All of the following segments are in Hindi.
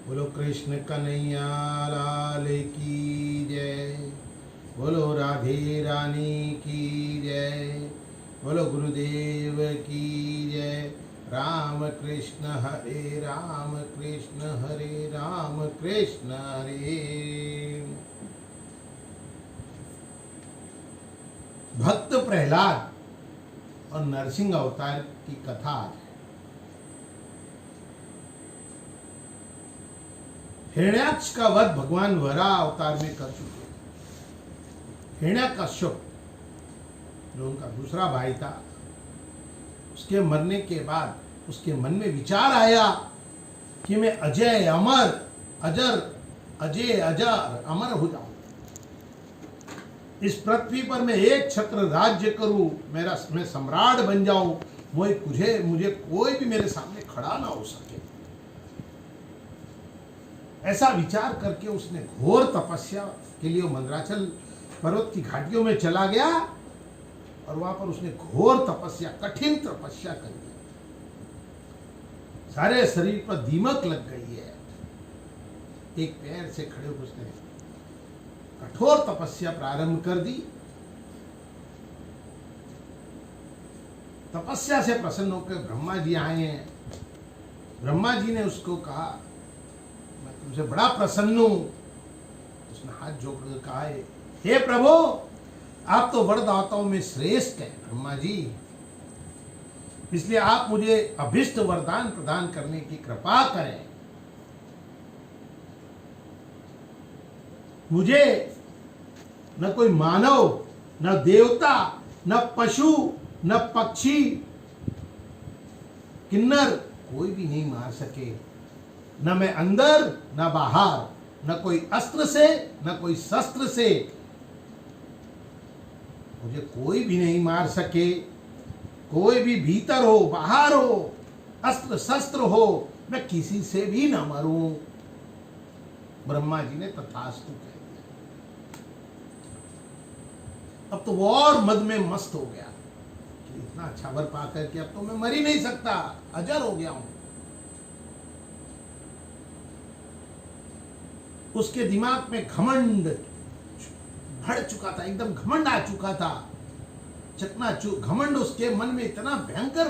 बोलो कृष्ण कन्हैया लाल की जय। बोलो राधे रानी की जय। बोलो गुरुदेव की जय। राम कृष्ण हरे राम, कृष्ण हरे राम, कृष्ण हरे। भक्त प्रहलाद और नरसिंह अवतार की कथा आज है। हिरण्याक्ष का वध भगवान वराह अवतार में कर चुके। हिरण्याकश्यप जो उनका दूसरा भाई था, उसके मरने के बाद उसके मन में विचार आया कि मैं अजय अमर अजर अजय अजर अमर हो जाऊं, इस पृथ्वी पर मैं एक छत्र राज्य करूं, मैं सम्राट बन जाऊं, मुझे कोई भी मेरे सामने खड़ा ना हो सके। ऐसा विचार करके उसने घोर तपस्या के लिए मंदराचल पर्वत की घाटियों में चला गया और वहां पर उसने घोर तपस्या, कठिन तपस्या कर दी। सारे शरीर पर दीमक लग गई है। एक पैर से खड़े होकर उसने कठोर तपस्या प्रारंभ कर दी। तपस्या से प्रसन्न होकर ब्रह्मा जी आए हैं। ब्रह्मा जी ने उसको कहा, मैं तुमसे बड़ा प्रसन्न हूं। उसने हाथ जोड़कर कहा, हे प्रभु, आप तो वरदाताओं में श्रेष्ठ हैं ब्रह्मा जी, इसलिए आप मुझे अभिष्ट वरदान प्रदान करने की कृपा करें। मुझे न कोई मानव, न देवता, न पशु, न पक्षी, किन्नर कोई भी नहीं मार सके। न मैं अंदर न बाहर, न कोई अस्त्र से न कोई शस्त्र से, मुझे कोई भी नहीं मार सके। कोई भी भीतर हो बाहर हो, अस्त्र शस्त्र हो, मैं किसी से भी न मरूं। ब्रह्मा जी ने तथास्तु कह दिया। अब तो वो और मद में मस्त हो गया कि इतना अच्छा वर पाकर के अब तो मैं मर ही नहीं सकता, अजर हो गया हूं। उसके दिमाग में घमंड भर चुका था, एकदम घमंड आ चुका था, चकनाचूर घमंड उसके मन में इतना भयंकर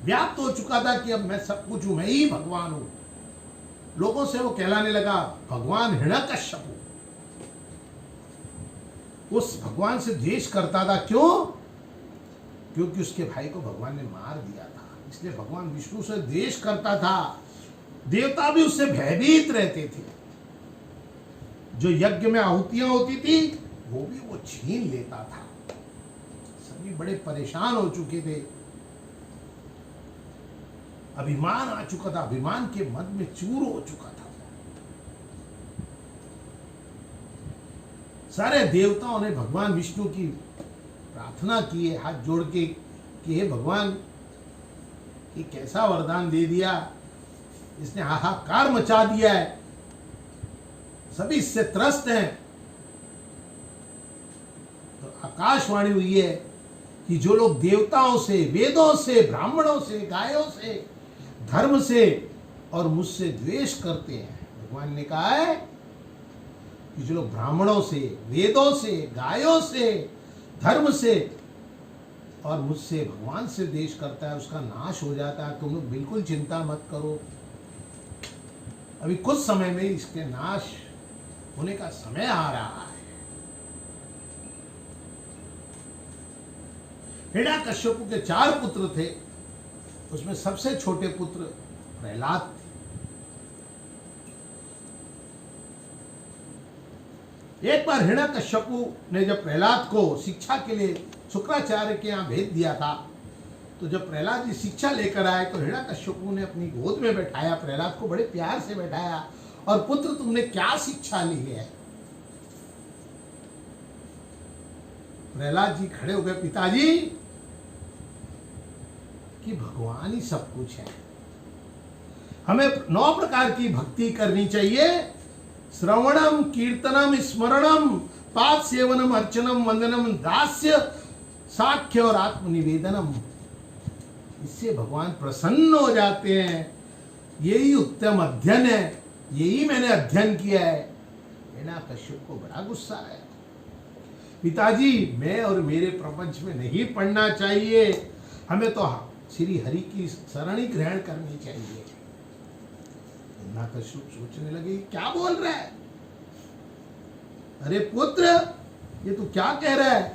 व्याप्त हो चुका था कि अब मैं सब कुछ हूं, मैं ही भगवान हूं। लोगों से वो कहलाने लगा भगवान हिरण्यकश्यप। उस भगवान से द्वेष करता था। क्यों? क्योंकि उसके भाई को भगवान ने मार दिया था, इसलिए भगवान विष्णु से द्वेष करता था। देवता भी उससे भयभीत रहते थे। जो यज्ञ में आहुतियां होती थी वो भी वो छीन लेता था। सभी बड़े परेशान हो चुके थे। अभिमान आ चुका था, अभिमान के मद में चूर हो चुका था। सारे देवताओं ने भगवान विष्णु की प्रार्थना की है, हाथ जोड़ के कि हे भगवान, ये कैसा वरदान दे दिया, इसने हाहाकार मचा दिया है, सभी इससे त्रस्त हैं। तो आकाशवाणी हुई है कि जो लोग देवताओं से, वेदों से, ब्राह्मणों से, गायों से, धर्म से और मुझसे द्वेष करते हैं, भगवान ने कहा है कि जो लोग ब्राह्मणों से, वेदों से, गायों से, धर्म से और मुझसे, भगवान से द्वेष करता है, उसका नाश हो जाता है। तुम लोग बिल्कुल चिंता मत करो, अभी कुछ समय में इसके नाश होने का समय आ रहा है। हिरण्याकश्यप के 4 पुत्र थे, उसमें सबसे छोटे पुत्र प्रहलाद थे। एक बार हिरण्याकश्यप ने जब प्रहलाद को शिक्षा के लिए शुक्राचार्य के यहाँ भेज दिया था, तो जब प्रहलाद जी शिक्षा लेकर आए तो हिरण्याकश्यप ने अपनी गोद में बैठाया, प्रहलाद को बड़े प्यार से बैठाया और पुत्र तुमने क्या शिक्षा ली है? प्रहलाद जी खड़े हो गए, पिताजी कि भगवान ही सब कुछ है, हमें 9 प्रकार की भक्ति करनी चाहिए। श्रवणम, कीर्तनम, स्मरणम, पाद सेवनम, अर्चनम, वंदनम, दास्य, साख्य और आत्मनिवेदनम। इससे भगवान प्रसन्न हो जाते हैं। यही उत्तम अध्ययन है। यही मैंने अध्ययन किया है। हिरण्यकश्यप को बड़ा गुस्सा आया। पिताजी, मैं और मेरे प्रपंच में नहीं पढ़ना चाहिए, हमें तो श्री हरि की शरण ही ग्रहण करनी चाहिए। हिरण्यकश्यप सोचने लगे, क्या बोल रहा है? अरे पुत्र, ये तू क्या कह रहा है?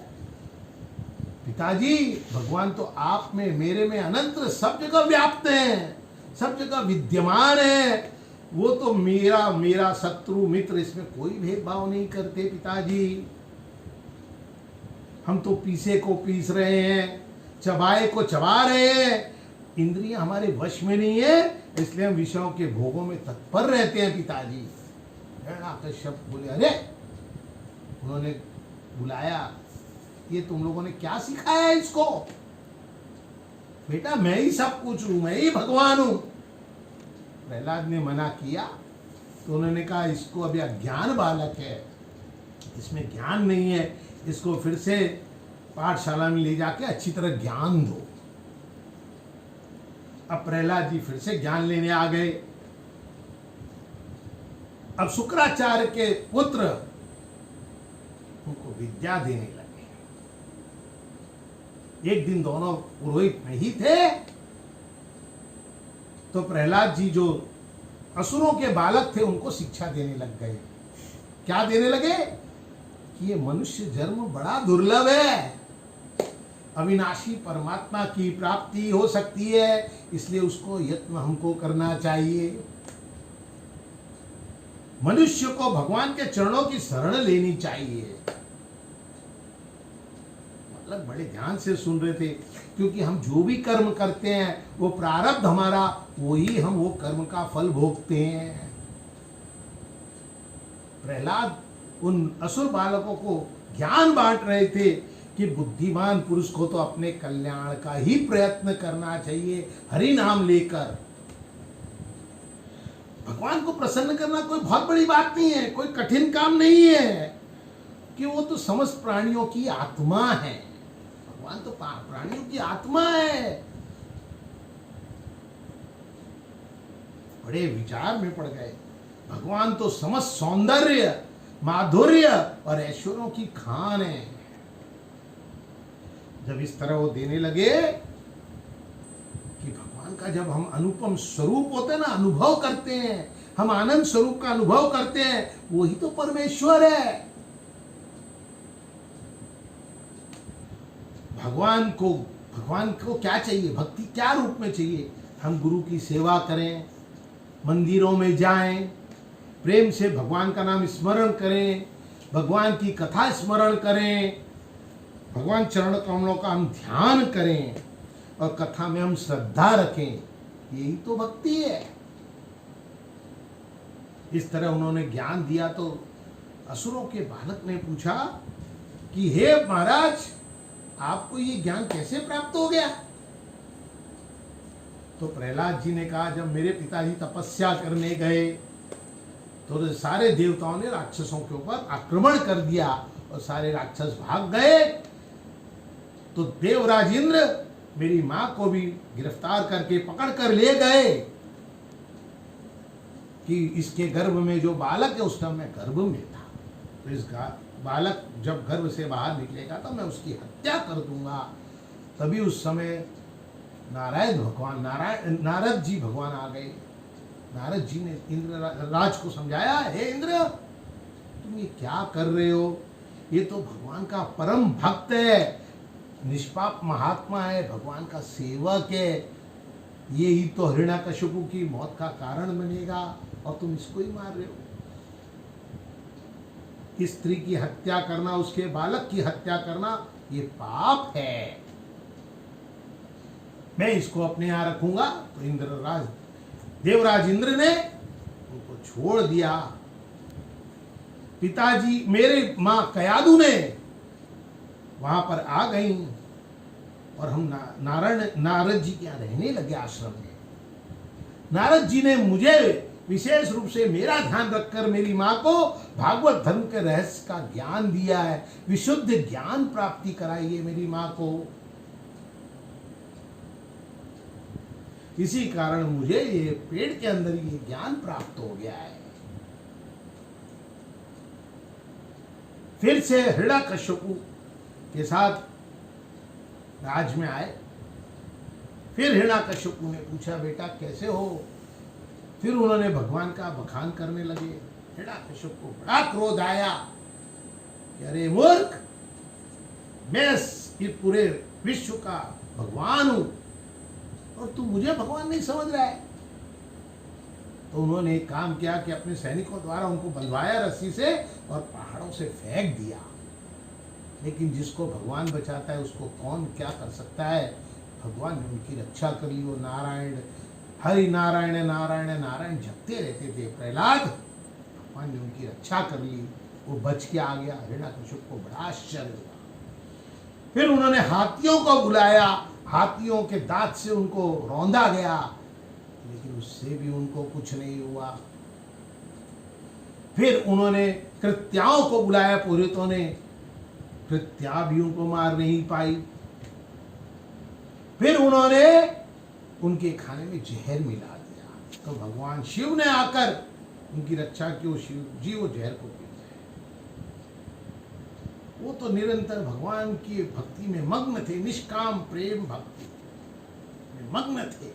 पिताजी, भगवान तो आप में, मेरे में, अनंत सब जगह व्याप्त हैं, सब जगह विद्यमान है। वो तो मेरा शत्रु मित्र, इसमें कोई भेदभाव नहीं करते पिताजी। हम तो पीसे को पीस रहे हैं, चबाए को चबा रहे हैं। इंद्रियां हमारे वश में नहीं है, इसलिए हम विषयों के भोगों में तत्पर रहते हैं पिताजी। हिरण्यकश्यप बोले, अरे, उन्होंने बुलाया, ये तुम लोगों ने क्या सिखाया है इसको? बेटा, मैं ही सब कुछ हूं, मैं ही भगवान हूं। प्रहलाद ने मना किया तो उन्होंने कहा, इसको अभी अज्ञान बालक है, इसमें ज्ञान नहीं है, इसको फिर से पाठशाला में ले जाके अच्छी तरह ज्ञान दो। अब प्रहलाद जी फिर से ज्ञान लेने आ गए। अब शुक्राचार्य के पुत्र उनको विद्या देने लगे। एक दिन दोनों पुरोहित नहीं थे तो प्रहलाद जी जो असुरों के बालक थे उनको शिक्षा देने लग गए। क्या देने लगे? कि ये मनुष्य जन्म बड़ा दुर्लभ है, अविनाशी परमात्मा की प्राप्ति हो सकती है, इसलिए उसको यत्न हमको करना चाहिए। मनुष्य को भगवान के चरणों की शरण लेनी चाहिए। मतलब बड़े ध्यान से सुन रहे थे, क्योंकि हम जो भी कर्म करते हैं वो प्रारब्ध हमारा, वही हम वो कर्म का फल भोगते हैं। प्रहलाद उन असुर बालकों को ज्ञान बांट रहे थे कि बुद्धिमान पुरुष को तो अपने कल्याण का ही प्रयत्न करना चाहिए, हरि नाम लेकर। भगवान को प्रसन्न करना कोई बहुत बड़ी बात नहीं है, कोई कठिन काम नहीं है, कि वो तो समस्त प्राणियों की आत्मा है। भगवान तो प्राणियों की आत्मा है। बड़े विचार में पड़ गए। भगवान तो समस्त सौंदर्य, माधुर्य और ऐश्वर्यों की खान है। जब इस तरह वो देने लगे कि भगवान का जब हम अनुपम स्वरूप होते हैं ना, अनुभव करते हैं, हम आनंद स्वरूप का अनुभव करते हैं, वही तो परमेश्वर है। भगवान को क्या चाहिए? भक्ति क्या रूप में चाहिए? हम गुरु की सेवा करें, मंदिरों में जाएं, प्रेम से भगवान का नाम स्मरण करें, भगवान की कथा स्मरण करें, भगवान चरण कमलों का हम ध्यान करें और कथा में हम श्रद्धा रखें। यही तो भक्ति है। इस तरह उन्होंने ज्ञान दिया तो असुरों के बालक ने पूछा कि हे महाराज, आपको ये ज्ञान कैसे प्राप्त हो गया? तो प्रहलाद जी ने कहा, जब मेरे पिताजी तपस्या करने गए तो सारे देवताओं ने राक्षसों के ऊपर आक्रमण कर दिया और सारे राक्षस भाग गए। तो देवराज इंद्र मेरी मां को भी गिरफ्तार करके पकड़ कर ले गए कि इसके गर्भ में जो बालक है उस टाइम मैं गर्भ में था, तो इस बालक जब गर्भ से बाहर निकलेगा तो मैं उसकी हत्या कर दूंगा। तभी उस समय नारद जी भगवान आ गए। नारद जी ने इंद्र राज को समझाया, हे इंद्र, तुम ये क्या कर रहे हो? ये तो भगवान का परम भक्त है, निष्पाप महात्मा है, भगवान का सेवक है। ये ही तो हिरण्यकश्यप की मौत का कारण बनेगा और तुम इसको ही मार रहे हो। इस स्त्री की हत्या करना, उसके बालक की हत्या करना, ये पाप है। मैं इसको अपने यहां रखूंगा। तो देवराज इंद्र ने उनको छोड़ दिया। पिताजी, मेरे मां कयादु ने वहां पर आ गई और हम नारद जी के यहाँ रहने लगे आश्रम में। नारद जी ने मुझे विशेष रूप से मेरा ध्यान रखकर मेरी मां को भागवत धर्म के रहस्य का ज्ञान दिया है, विशुद्ध ज्ञान प्राप्ति कराई है मेरी मां को। इसी कारण मुझे ये पेट के अंदर ये ज्ञान प्राप्त हो गया है। फिर से हिरण्यकश्यपु के साथ राज में आए। फिर हिरण्यकश्यपु ने पूछा, बेटा कैसे हो? फिर उन्होंने भगवान का बखान करने लगे। हिरण्यकश्यपु को बड़ा क्रोध आया कि अरे मूर्ख, मैं इस पूरे विश्व का भगवान हूं और तू मुझे भगवान नहीं समझ रहा है। तो उन्होंने एक काम किया कि अपने सैनिकों द्वारा उनको बंधवाया रस्सी से और पहाड़ों से फेंक दिया। लेकिन जिसको भगवान बचाता है उसको कौन क्या कर सकता है। भगवान ने उनकी रक्षा कर ली। वो नारायण हरि नारायण नारायण नारायण जपते रहते थे। प्रहलाद, भगवान ने उनकी रक्षा कर ली, वो बच के आ गया। हिरण्यकश्यप को बड़ा आश्चर्य हुआ। फिर उन्होंने हाथियों को बुलाया, हाथियों के दांत से उनको रौंदा गया, लेकिन उससे भी उनको कुछ नहीं हुआ। फिर उन्होंने कृत्याओं को बुलाया, पुरोहितों ने, कृत्या भी उनको मार नहीं पाई। फिर उन्होंने उनके खाने में जहर मिला दिया। तो भगवान शिव ने आकर उनकी रक्षा की। शिव जी वो जहर को पी गए। वो तो निरंतर भगवान की भक्ति में मग्न थे, निष्काम प्रेम भक्ति में मग्न थे।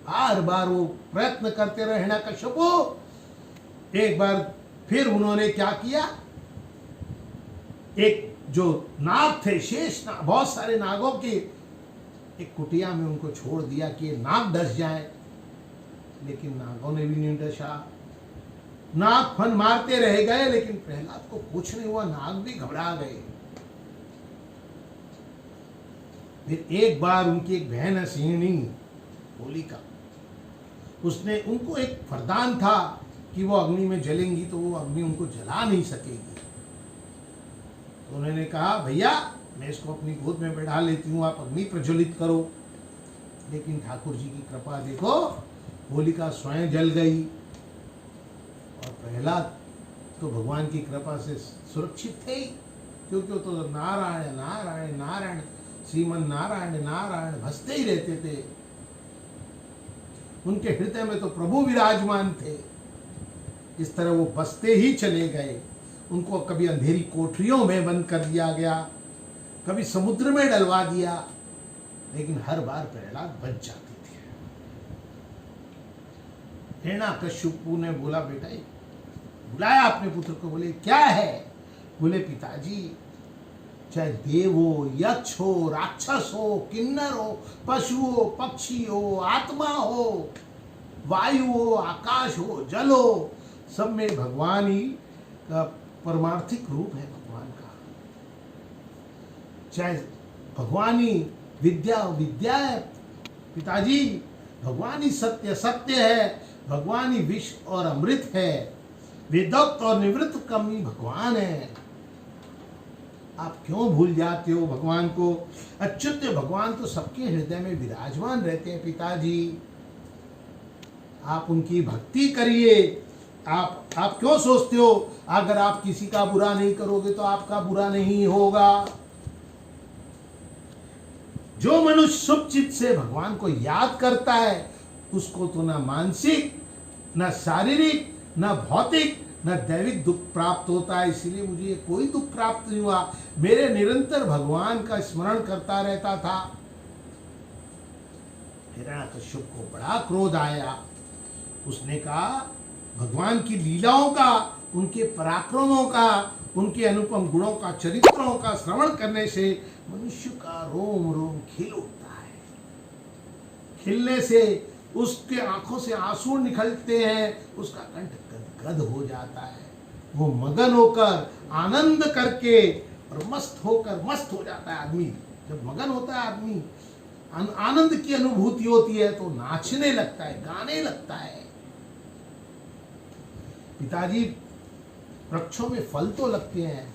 बार बार वो प्रयत्न करते रहे हिरण्यकश्यप। एक बार फिर उन्होंने क्या किया, एक जो नाग थे, शेष नाग, बहुत सारे नागों की एक कुटिया में उनको छोड़ दिया कि नाग डस जाए। लेकिन नागों ने भी नहीं डसा। नाग फन मारते रह गए, लेकिन प्रहलाद को कुछ नहीं हुआ। नाग भी घबरा गए। फिर एक बार उनकी एक बहन है सिंहनी होलिका, उसने उनको एक वरदान था कि वो अग्नि में जलेंगी तो वो अग्नि उनको जला नहीं सकेगी। तो उन्होंने कहा, भैया मैं इसको अपनी गोद में बैठा लेती हूँ, आप अग्नि प्रज्वलित करो। लेकिन ठाकुर जी की कृपा देखो, होलिका स्वयं जल गई और प्रहलाद तो भगवान की कृपा से सुरक्षित थे ही, क्योंकि वो तो नारायण नारायण नारायण श्रीमन नारायण नारायण भसते ही रहते थे। उनके हृदय में तो प्रभु विराजमान थे। इस तरह वो बसते ही चले गए। उनको कभी अंधेरी कोठरियों में बंद कर दिया गया, कभी समुद्र में डलवा दिया, लेकिन हर बार प्रहलाद बच जाते थे। हिरण्यकश्यपु ने बोला, बेटा, बुलाया अपने पुत्र को, बोले क्या है? बोले पिताजी, चाहे देव हो, यक्ष हो, राक्षस हो, किन्नर हो, पशु हो, पक्षी हो, आत्मा हो, वायु हो, आकाश हो, जल हो, सब में भगवान ही का परमार्थिक रूप है भगवान का। चाहे भगवान ही विद्या विद्या है पिताजी, भगवान ही सत्य सत्य है, भगवान ही विष और अमृत है, वेदोक्त और निवृत्त कमी भगवान है। आप क्यों भूल जाते हो भगवान को? अच्युत भगवान तो सबके हृदय में विराजमान रहते हैं पिताजी। आप उनकी भक्ति करिए। आप क्यों सोचते हो अगर आप किसी का बुरा नहीं करोगे तो आपका बुरा नहीं होगा? जो मनुष्य शुभचित से भगवान को याद करता है, उसको तो ना मानसिक, ना शारीरिक, ना भौतिक, न दैविक दुख प्राप्त होता है। इसीलिए मुझे कोई दुख प्राप्त नहीं हुआ। मेरे निरंतर भगवान का स्मरण करता रहता था। हिरण्यकश्यप को बड़ा क्रोध आया। उसने कहा, भगवान की लीलाओं का, उनके पराक्रमों का, उनके अनुपम गुणों का, चरित्रों का श्रवण करने से मनुष्य का रोम रोम खिल उठता है। खिलने से उसके आंखों से आंसू निकलते हैं, उसका कंठ गदगद हो जाता है। वो मगन होकर, आनंद करके और मस्त हो जाता है आदमी। जब मगन होता है आदमी, आनंद की अनुभूति होती है तो नाचने लगता है, गाने लगता है। पिताजी, वृक्षों में फल तो लगते हैं,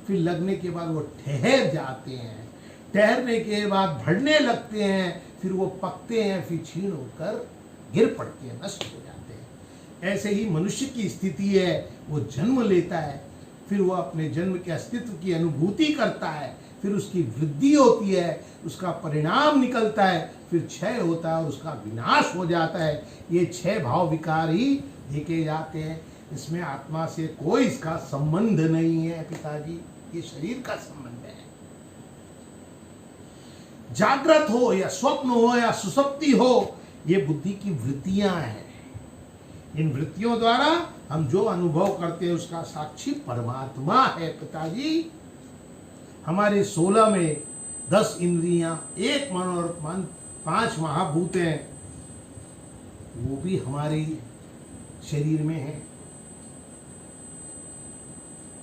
फिर लगने के बाद वो ठहर जाते हैं, ठहरने के बाद बढ़ने लगते हैं, फिर वो पकते हैं, फिर छीण होकर गिर पड़ते हैं, नष्ट हो जाते हैं। ऐसे ही मनुष्य की स्थिति है। वो जन्म लेता है, फिर वो अपने जन्म के अस्तित्व की अनुभूति करता है, फिर उसकी वृद्धि होती है, उसका परिणाम निकलता है, फिर क्षय होता है और उसका विनाश हो जाता है। ये 6 भाव विकार ही देखे जाते हैं। इसमें आत्मा से कोई इसका संबंध नहीं है पिताजी, ये शरीर का संबंध है। जागृत हो या स्वप्न हो या सुसुप्ति हो, ये बुद्धि की वृत्तियां हैं। इन वृत्तियों द्वारा हम जो अनुभव करते हैं उसका साक्षी परमात्मा है पिताजी। हमारे 16 में 10 इंद्रियां, 1 मन और 5 महाभूत हैं, वो भी हमारे शरीर में है।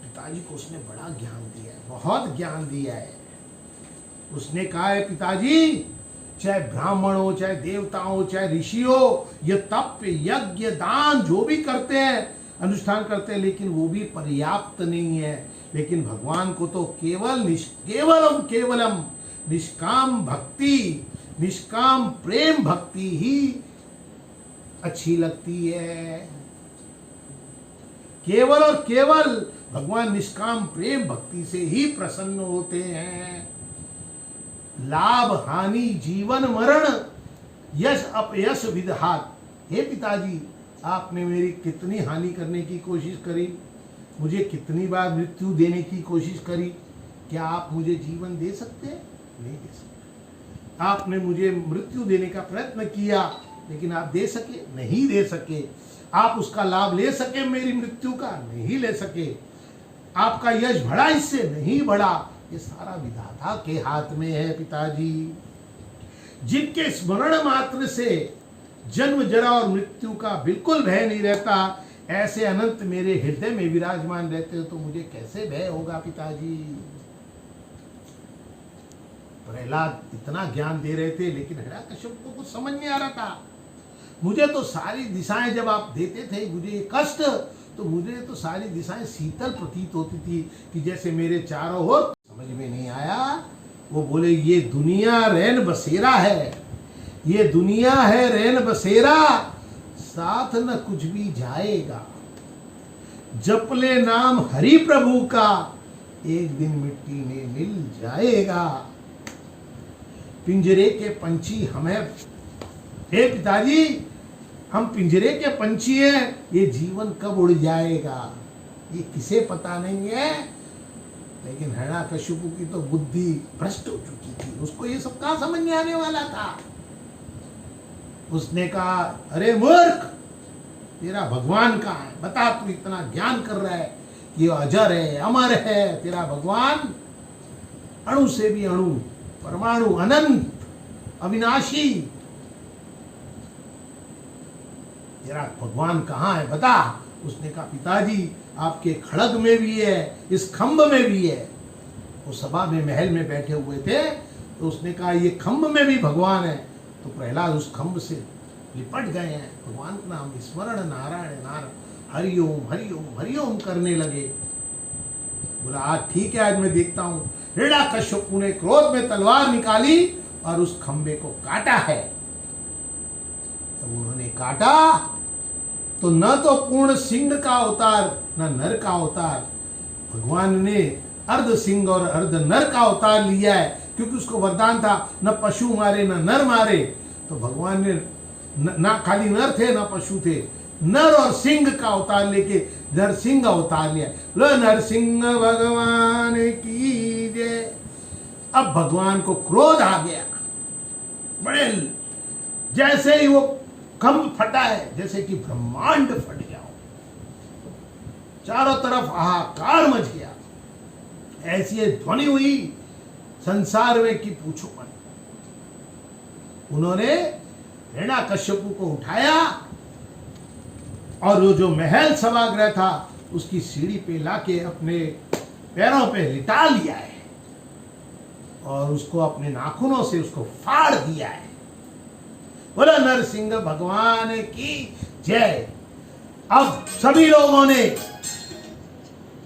पिताजी को उसने बड़ा ज्ञान दिया है, बहुत ज्ञान दिया है। उसने कहा है पिताजी, चाहे ब्राह्मण हो, चाहे देवता हो, चाहे ऋषि हो, ये तप यज्ञ दान जो भी करते हैं, अनुष्ठान करते हैं, लेकिन वो भी पर्याप्त नहीं है। लेकिन भगवान को तो केवलम निष्काम भक्ति, निष्काम प्रेम भक्ति ही अच्छी लगती है। केवल और केवल भगवान निष्काम प्रेम भक्ति से ही प्रसन्न होते हैं। लाभ हानि जीवन मरण यश अपयश विधात। हे पिताजी, आपने मेरी कितनी हानि करने की कोशिश करी, मुझे कितनी बार मृत्यु देने की कोशिश करी, क्या आप मुझे जीवन दे सकते हैं? नहीं दे सकते। आपने मुझे मृत्यु देने का प्रयत्न किया, लेकिन आप दे सके? नहीं दे सके। आप उसका लाभ ले सके मेरी मृत्यु का? नहीं ले सके। आपका यश बढ़ा इससे? नहीं बढ़ा। ये सारा विधाता के हाथ में है पिताजी। जिनके स्मरण मात्र से जन्म जरा और मृत्यु का बिल्कुल भय नहीं रहता, ऐसे अनंत मेरे हृदय में विराजमान रहते हो, तो मुझे कैसे भय होगा पिताजी? प्रहलाद इतना ज्ञान दे रहे थे, लेकिन हिरण्यकश्यप को कुछ समझ नहीं आ रहा था। मुझे तो सारी दिशाएं जब आप देते थे, मुझे कष्ट, तो मुझे तो सारी दिशाएं शीतल प्रतीत होती थी कि जैसे मेरे चारों ओर। समझ में नहीं आया। वो बोले ये दुनिया रैन बसेरा है, ये दुनिया है रैन बसेरा, साथ न कुछ भी जाएगा। जपले नाम हरि प्रभु का, एक दिन मिट्टी में मिल जाएगा। पिंजरे के पंछी हमें, हे पिताजी, हम पिंजरे के पंछी हैं, ये जीवन कब उड़ जाएगा ये किसे पता नहीं है। लेकिन हिरण्यकश्यप की तो बुद्धि भ्रष्ट हो चुकी थी, उसको ये सब कहाँ समझ में आने वाला था। उसने कहा, अरे मूर्ख, तेरा भगवान कहाँ है? बता, तू इतना ज्ञान कर रहा है कि अजर है, अमर है, तेरा भगवान अणु से भी अणु, परमाणु, अनंत, अविनाशी, तेरा भगवान कहाँ है? बता। उसने कहा, पिताजी, आपके खड़ग में भी है, इस खंभ में भी है। वो सभा में महल में बैठे हुए थे, तो उसने कहा ये खंभ में भी भगवान है। तो प्रहलाद उस खंभ से लिपट गए हैं, भगवान का नाम स्मरण, नारायण नारायण, हरिओम हरिओम हरिओम करने लगे। बोला, आज ठीक है, आज मैं देखता हूँ। हिरण्यकश्यप ने क्रोध में तलवार निकाली और उस खंभे को काटा है। जब उन्होंने काटा तो न तो पूर्ण सिंह का अवतार, न नर का अवतार, भगवान ने अर्ध सिंह और अर्ध नर का अवतार लिया है, क्योंकि उसको वरदान था न पशु मारे न नर मारे। तो भगवान ने ना खाली नर थे ना पशु थे, नर और सिंह का अवतार लेके नरसिंह अवतार लिया। लो नरसिंह भगवान की जय। अब भगवान को क्रोध आ गया, बड़े, जैसे ही वो खंभ फटा है, जैसे कि ब्रह्मांड फट गया हो, चारों तरफ हाहाकार मच गया। ऐसी ध्वनि हुई संसार में कि पूछो मत। उन्होंने हिरण्यकश्यप को उठाया और वो जो महल सभागृह था उसकी सीढ़ी पे लाके अपने पैरों पे लिटा लिया है और उसको अपने नाखूनों से उसको फाड़ दिया है। बोला नरसिंह भगवान की जय। अब सभी लोगों ने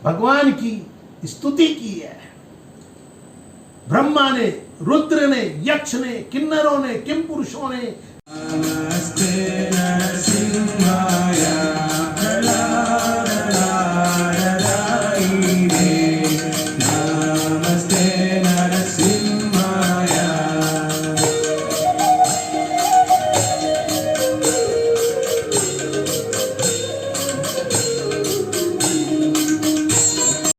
भगवान की स्तुति की है। ब्रह्मा ने, रुद्र ने, यक्ष ने, किन्नरों ने, किम पुरुषों ने,